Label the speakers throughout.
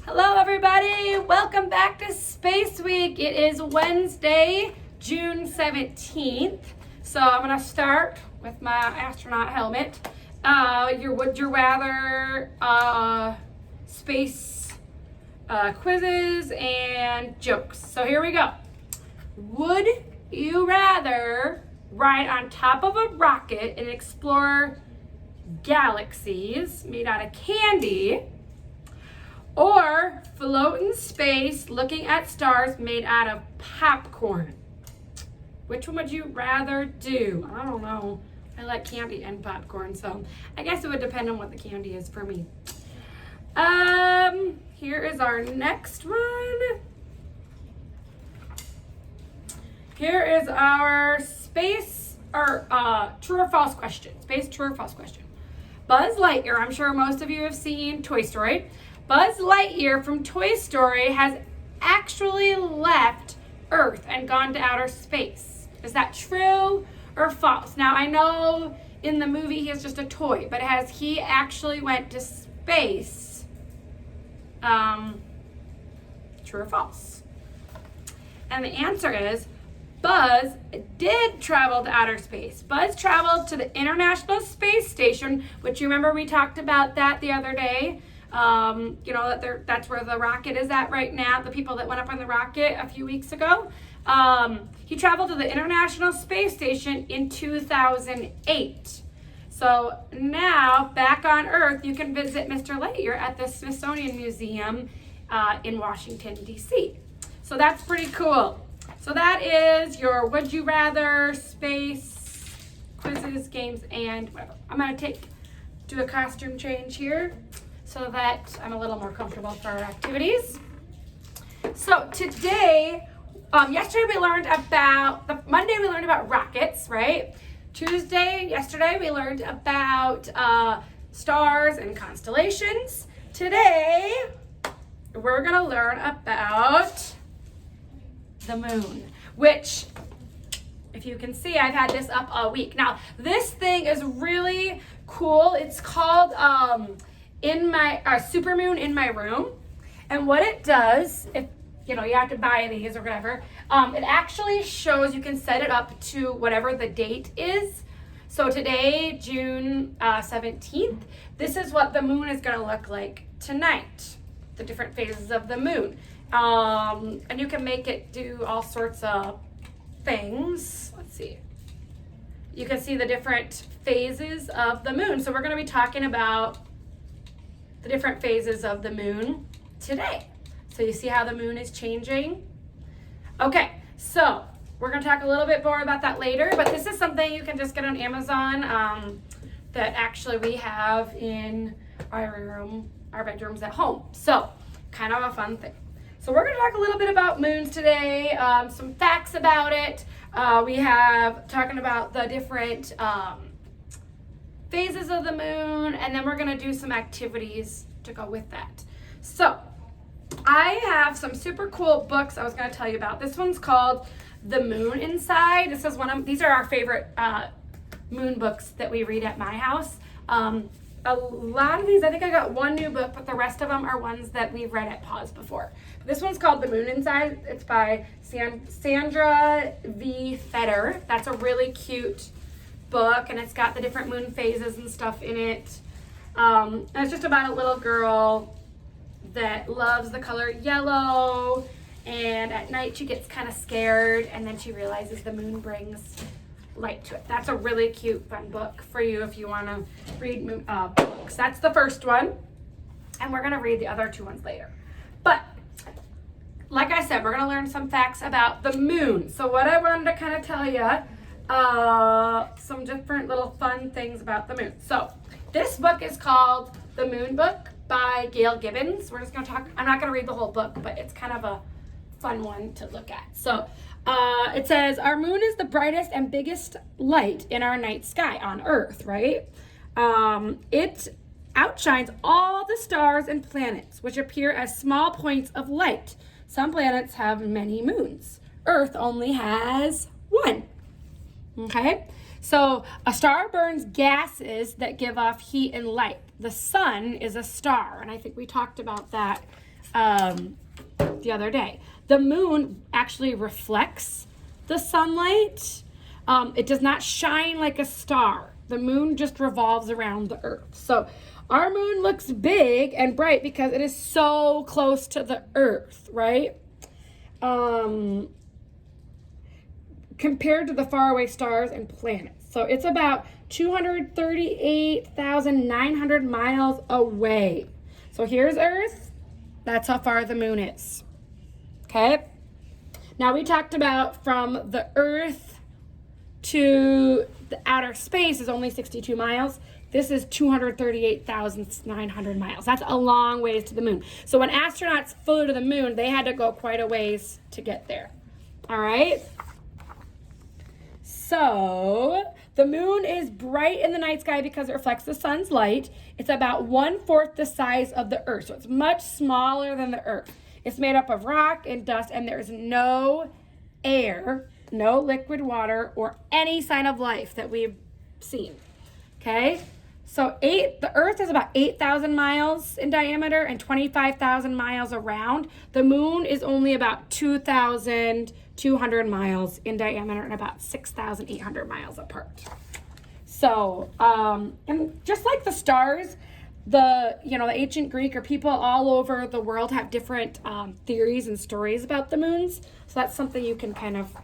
Speaker 1: Hello everybody, welcome back to Space Week. It is Wednesday, June 17th. So I'm gonna start with my astronaut helmet. Your would you rather space quizzes and jokes. So here we go. Would you rather ride on top of a rocket and explore galaxies made out of candy, or float in space looking at stars made out of popcorn? Which one would you rather do? I don't know. I like candy and popcorn, so I guess it would depend on what the candy is for me. Here is our next one. Here is our space or true or false question. Space true or false question. Buzz Lightyear, I'm sure most of you have seen Toy Story. Buzz Lightyear from Toy Story has actually left Earth and gone to outer space. Is that true or false? Now, I know in the movie he is just a toy, but has he actually went to space? True or false? And the answer is Buzz did travel to outer space. Buzz traveled to the International Space Station, which you remember we talked about that the other day. That's where the rocket is at right now, the people that went up on the rocket a few weeks ago. He traveled to the International Space Station in 2008. So now, back on Earth, you can visit Mr. Lightyear at the Smithsonian Museum in Washington, D.C. So that's pretty cool. So that is your would you rather, space, quizzes, games, and whatever. I'm going to do a costume change here so that I'm a little more comfortable for our activities. So today, yesterday we learned about, Monday we learned about rockets, right? Yesterday we learned about stars and constellations. Today, we're gonna learn about the moon, which, if you can see, I've had this up all week. Now, this thing is really cool. It's called Supermoon in My Room. And what it does, if you have to buy these or whatever, it actually shows, you can set it up to whatever the date is. So today, June 17th, this is what the moon is going to look like tonight, the different phases of the moon. And you can make it do all sorts of things. Let's see. You can see the different phases of the moon. So we're going to be talking about the different phases of the moon today. So you see how the moon is changing? Okay, so we're going to talk a little bit more about that later, but this is something you can just get on Amazon that actually we have in our bedrooms at home. So kind of a fun thing. So we're going to talk a little bit about moons today, some facts about it. We have talking about the different phases of the moon, and then we're going to do some activities to go with that. So I have some super cool books I was going to tell you about. This one's called The Moon Inside. These are our favorite moon books that we read at my house. A lot of these, I think I got one new book, but the rest of them are ones that we've read at Pause before. This one's called The Moon Inside. It's by Sandra V. Fetter. That's a really cute book, and it's got the different moon phases and stuff in it. And it's just about a little girl that loves the color yellow, and at night she gets kind of scared, and then she realizes the moon brings light to it. That's a really cute, fun book for you if you want to read books. That's the first one, and we're going to read the other two ones later. But like I said, we're going to learn some facts about the moon. So what I wanted to kind of tell you, some different little fun things about the moon. So this book is called The Moon Book by Gail Gibbons. We're just going to talk, I'm not going to read the whole book, but it's kind of a fun one to look at. So it says, our moon is the brightest and biggest light in our night sky on Earth, right? It outshines all the stars and planets, which appear as small points of light. Some planets have many moons. Earth only has one. Okay? So a star burns gases that give off heat and light. The sun is a star, and I think we talked about that the other day. The moon actually reflects the sunlight. It does not shine like a star. The moon just revolves around the earth. So our moon looks big and bright because it is so close to the earth, right? Compared to the faraway stars and planets. So it's about 238,900 miles away. So here's Earth. That's how far the moon is. Okay? Now we talked about from the Earth to the outer space is only 62 miles. This is 238,900 miles. That's a long ways to the moon. So when astronauts flew to the moon, they had to go quite a ways to get there. All right? So the moon is bright in the night sky because it reflects the sun's light. It's about 1/4 the size of the Earth, so it's much smaller than the Earth. It's made up of rock and dust, and there's no air, no liquid water, or any sign of life that we've seen. Okay? So the Earth is about 8,000 miles in diameter and 25,000 miles around. The moon is only about 2,200 miles in diameter and about 6,800 miles apart. So, and just like the stars, the ancient Greek or people all over the world have different theories and stories about the moons. So that's something you can kind of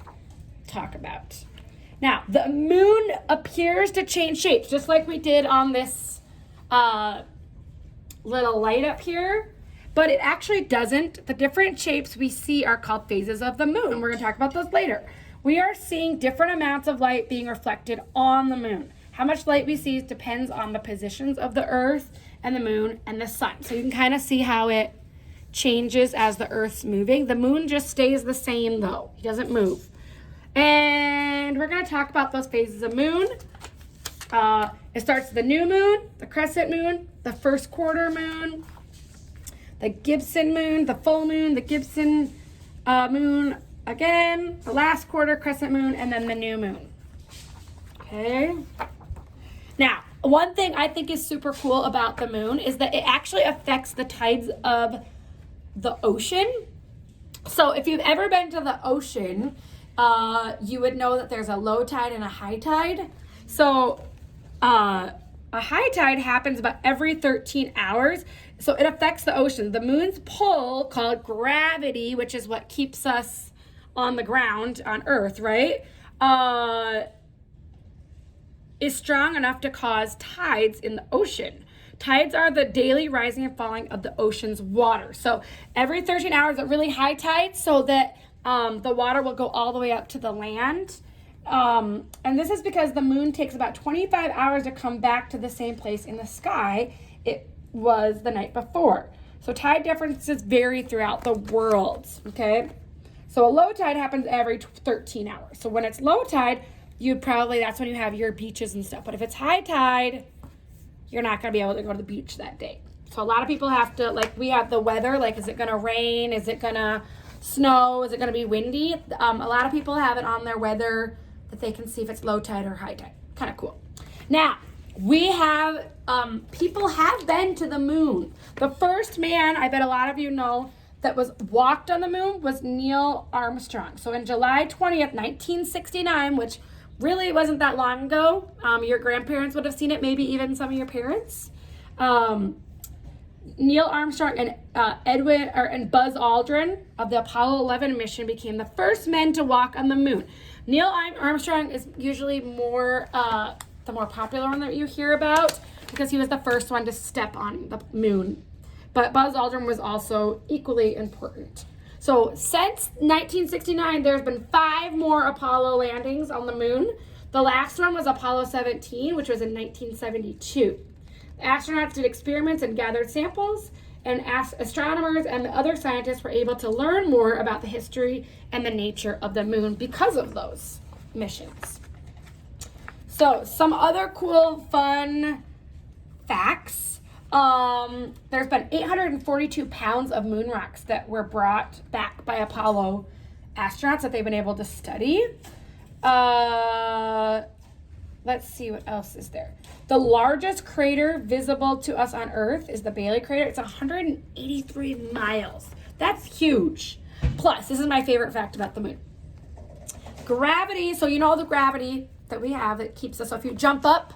Speaker 1: talk about. Now, the moon appears to change shapes, just like we did on this little light up here, but it actually doesn't. The different shapes we see are called phases of the moon. We're going to talk about those later. We are seeing different amounts of light being reflected on the moon. How much light we see depends on the positions of the Earth and the moon and the sun. So you can kind of see how it changes as the Earth's moving. The moon just stays the same though. It doesn't move. And we're going to talk about those phases of moon. It starts with the new moon, the crescent moon, the first quarter moon, the Gibson moon, the full moon, the Gibson moon again, the last quarter crescent moon, and then the new moon. Okay. Now, one thing I think is super cool about the moon is that it actually affects the tides of the ocean. So if you've ever been to the ocean, you would know that there's a low tide and a high tide. So a high tide happens about every 13 hours. So it affects the ocean. The moon's pull, called gravity, which is what keeps us on the ground on Earth, right? Is strong enough to cause tides in the ocean. Tides are the daily rising and falling of the ocean's water. So every 13 hours, a really high tide, so that the water will go all the way up to the land. And this is because the moon takes about 25 hours to come back to the same place in the sky it was the night before. So tide differences vary throughout the world, okay? So a low tide happens every 13 hours. So when it's low tide, that's when you have your beaches and stuff. But if it's high tide, you're not going to be able to go to the beach that day. So a lot of people have to, we have the weather, is it going to rain? Is it going to snow? Is it going to be windy? A lot of people have it on their weather that they can see if it's low tide or high tide. Kind of cool. Now, people have been to the moon. The first man, I bet a lot of you know, that walked on the moon was Neil Armstrong. So in July 20th, 1969, which really wasn't that long ago, your grandparents would have seen it, maybe even some of your parents. Neil Armstrong and and Buzz Aldrin of the Apollo 11 mission became the first men to walk on the moon. Neil Armstrong is usually the more popular one that you hear about because he was the first one to step on the moon. But Buzz Aldrin was also equally important. So since 1969, there's been 5 more Apollo landings on the moon. The last one was Apollo 17, which was in 1972. The astronauts did experiments and gathered samples, and astronomers and the other scientists were able to learn more about the history and the nature of the moon because of those missions. So some other cool, fun facts. There's been 842 pounds of moon rocks that were brought back by Apollo astronauts that they've been able to study. let's see what else is there. The largest crater visible to us on Earth is the Bailey crater. It's 183 miles. That's huge. Plus, this is my favorite fact about the moon. Gravity, so you know the gravity that we have that keeps us, so if you jump up,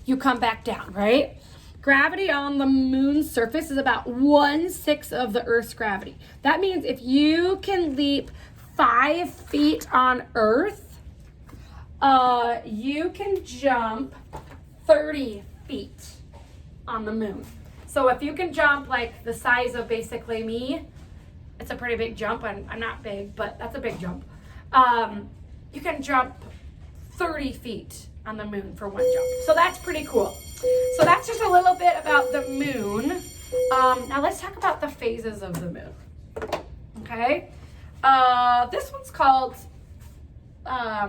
Speaker 1: you come back down, right? Gravity on the moon's surface is about 1/6 of the Earth's gravity. That means if you can leap 5 feet on Earth, you can jump 30 feet on the moon. So if you can jump like the size of basically me, it's a pretty big jump. I'm not big, but that's a big jump. You can jump 30 feet on the moon for one jump. So that's pretty cool. So that's just a little bit about the moon. Now let's talk about the phases of the moon. Okay? This one's called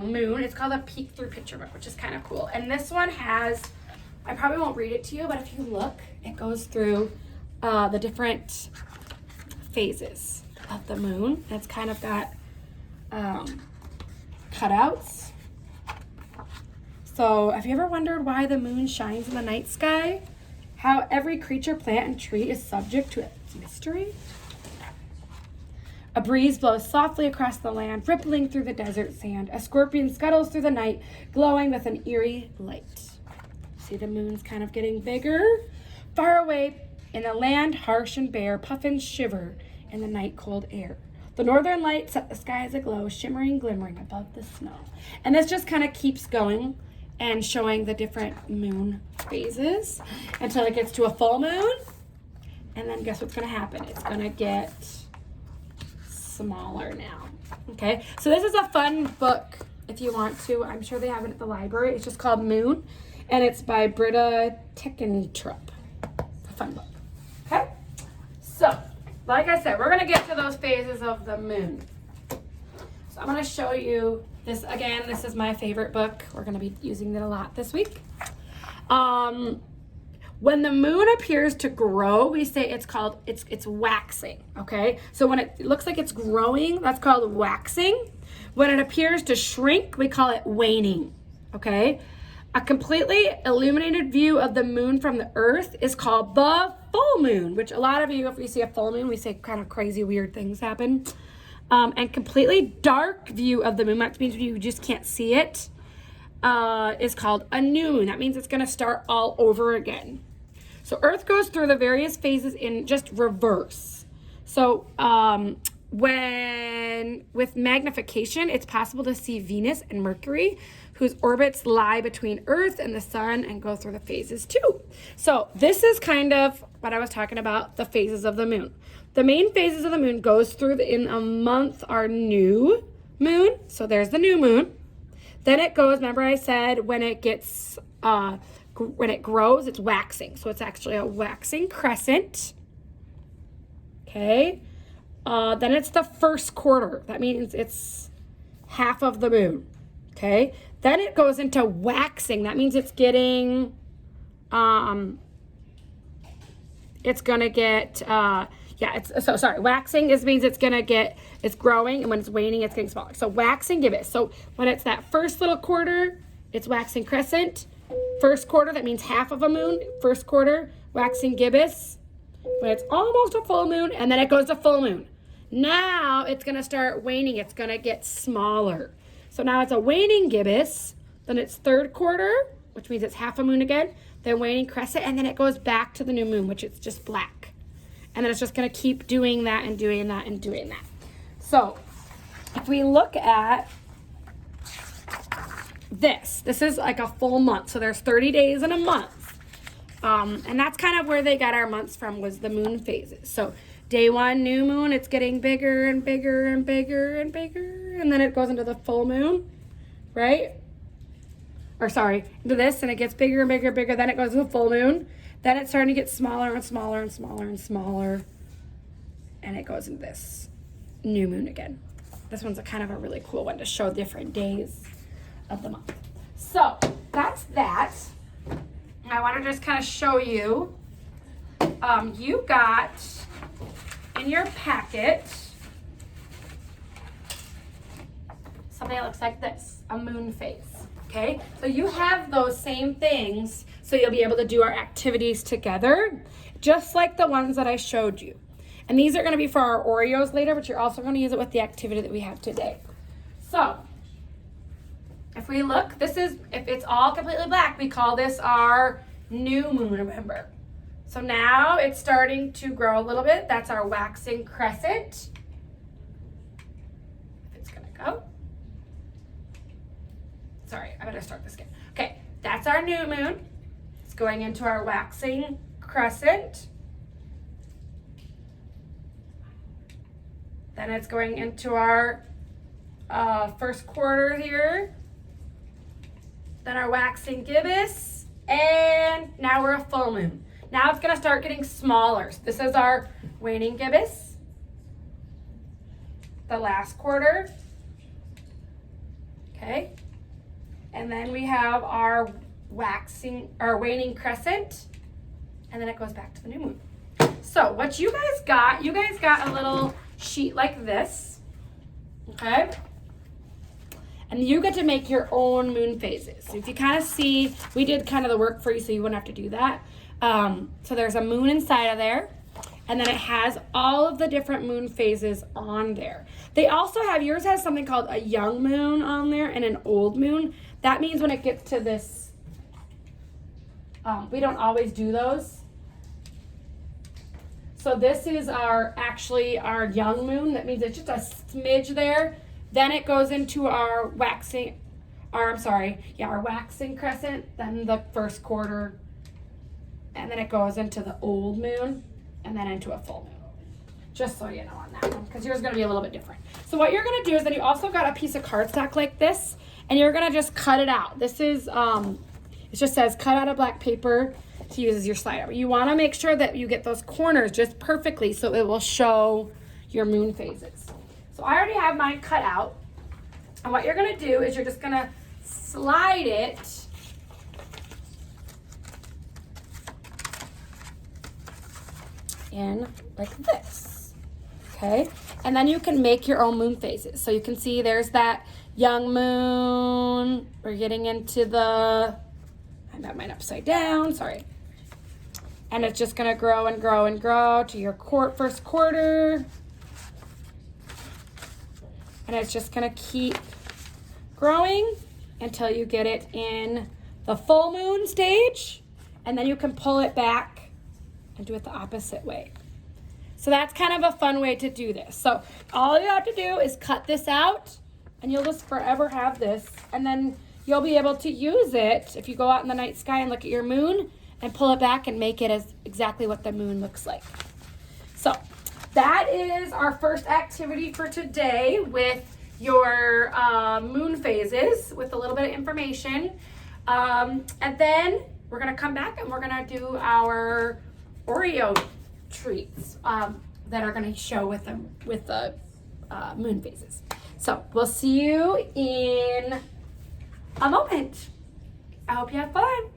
Speaker 1: moon. It's called a peek through picture book, which is kind of cool. And this one has, I probably won't read it to you, but if you look, it goes through the different phases of the moon. It's kind of got cutouts. So have you ever wondered why the moon shines in the night sky? How every creature, plant, and tree is subject to its mystery? A breeze blows softly across the land, rippling through the desert sand. A scorpion scuttles through the night, glowing with an eerie light. See the moon's kind of getting bigger? Far away in the land, harsh and bare, puffins shiver in the night cold air. The northern lights set the skies aglow, shimmering, glimmering above the snow. And this just kind of keeps going and showing the different moon phases until it gets to a full moon. And then guess what's going to happen? It's going to get smaller now. Okay, so this is a fun book if you want to. I'm sure they have it at the library. It's just called Moon, and it's by Britta Teckentrup. A fun book. Okay, so like I said, we're going to get to those phases of the moon. So I'm going to show you this again. This is my favorite book. We're going to be using it a lot this week. When the moon appears to grow, we say it's waxing, okay? So when it looks like it's growing, that's called waxing. When it appears to shrink, we call it waning, okay? A completely illuminated view of the moon from the earth is called the full moon, which a lot of you, if we see a full moon, we say kind of crazy, weird things happen. And completely dark view of the moon, that means you just can't see it, is called a new moon. That means it's gonna start all over again. So Earth goes through the various phases in just reverse. So when with magnification, it's possible to see Venus and Mercury, whose orbits lie between Earth and the sun and go through the phases too. So this is kind of what I was talking about, the phases of the moon. The main phases of the moon goes through in a month our new moon. So there's the new moon. Then it goes, remember I said when it gets, when it grows, it's waxing. So it's actually a waxing crescent. Okay. Then it's the first quarter. That means it's half of the moon. Okay. Then it goes into waxing. That means it's getting, it's going to get, waxing means it's going to get, it's growing, and when it's waning, it's getting smaller. So waxing gibbous. So when it's that first little quarter, it's waxing crescent. First quarter, that means half of a moon. First quarter, waxing gibbous. When it's almost a full moon, and then it goes to full moon. Now it's going to start waning. It's going to get smaller. So now it's a waning gibbous. Then it's third quarter, which means it's half a moon again. Then waning crescent, and then it goes back to the new moon, which is just black. And then it's just going to keep doing that and doing that and doing that. So if we look at this is like a full month. So there's 30 days in a month. And that's kind of where they got our months from, was the moon phases. So day one, new moon, it's getting bigger and bigger and bigger and bigger. And then it goes into the full moon, right? Or sorry, into this, and it gets bigger and bigger and bigger. Then it goes to the full moon. Then it's starting to get smaller and smaller and smaller and smaller. And it goes into this new moon again. This one's a kind of a really cool one to show different days of the month. So that's that. I want to just kind of show you. You got in your packet something that looks like this, a moon phase. Okay, so you have those same things, so you'll be able to do our activities together, just like the ones that I showed you. And these are going to be for our Oreos later, but you're also going to use it with the activity that we have today. So, if we look, this is, if it's all completely black, we call this our new moon, remember. So now it's starting to grow a little bit. That's our waxing crescent. It's going to go. Sorry, I better start this again. Okay, that's our new moon. It's going into our waxing crescent. Then it's going into our first quarter here. Then our waxing gibbous. And now we're a full moon. Now it's going to start getting smaller. So this is our waning gibbous. The last quarter. Okay. And then we have our waning crescent. And then it goes back to the new moon. So what you guys got a little sheet like this, okay? And you get to make your own moon phases. So if you kind of see, we did kind of the work for you so you wouldn't have to do that. So there's a moon inside of there, and then it has all of the different moon phases on there. They also have, yours has something called a young moon on there and an old moon. That means when it gets to this, we don't always do those. So this is actually our young moon. That means it's just a smidge there. Then it goes into our waxing crescent, then the first quarter, and then it goes into the old moon, and then into a full moon. Just so you know on that one, because yours is going to be a little bit different. So what you're going to do is then you also got a piece of cardstock like this, and you're going to just cut it out. This is, it just says cut out of black paper to use as your slider. You want to make sure that you get those corners just perfectly so it will show your moon phases. So I already have mine cut out. And what you're going to do is you're just going to slide it in like this. Okay? And then you can make your own moon phases. So you can see there's that young moon. We're getting into the, I got mine upside down, sorry. And it's just gonna grow and grow and grow to your first quarter. And it's just gonna keep growing until you get it in the full moon stage. And then you can pull it back and do it the opposite way. So that's kind of a fun way to do this. So all you have to do is cut this out and you'll just forever have this. And then you'll be able to use it if you go out in the night sky and look at your moon and pull it back and make it as exactly what the moon looks like. So that is our first activity for today with your moon phases with a little bit of information. And then we're gonna come back and we're gonna do our Oreo treats that are gonna show with the moon phases. So we'll see you in a moment. I hope you have fun.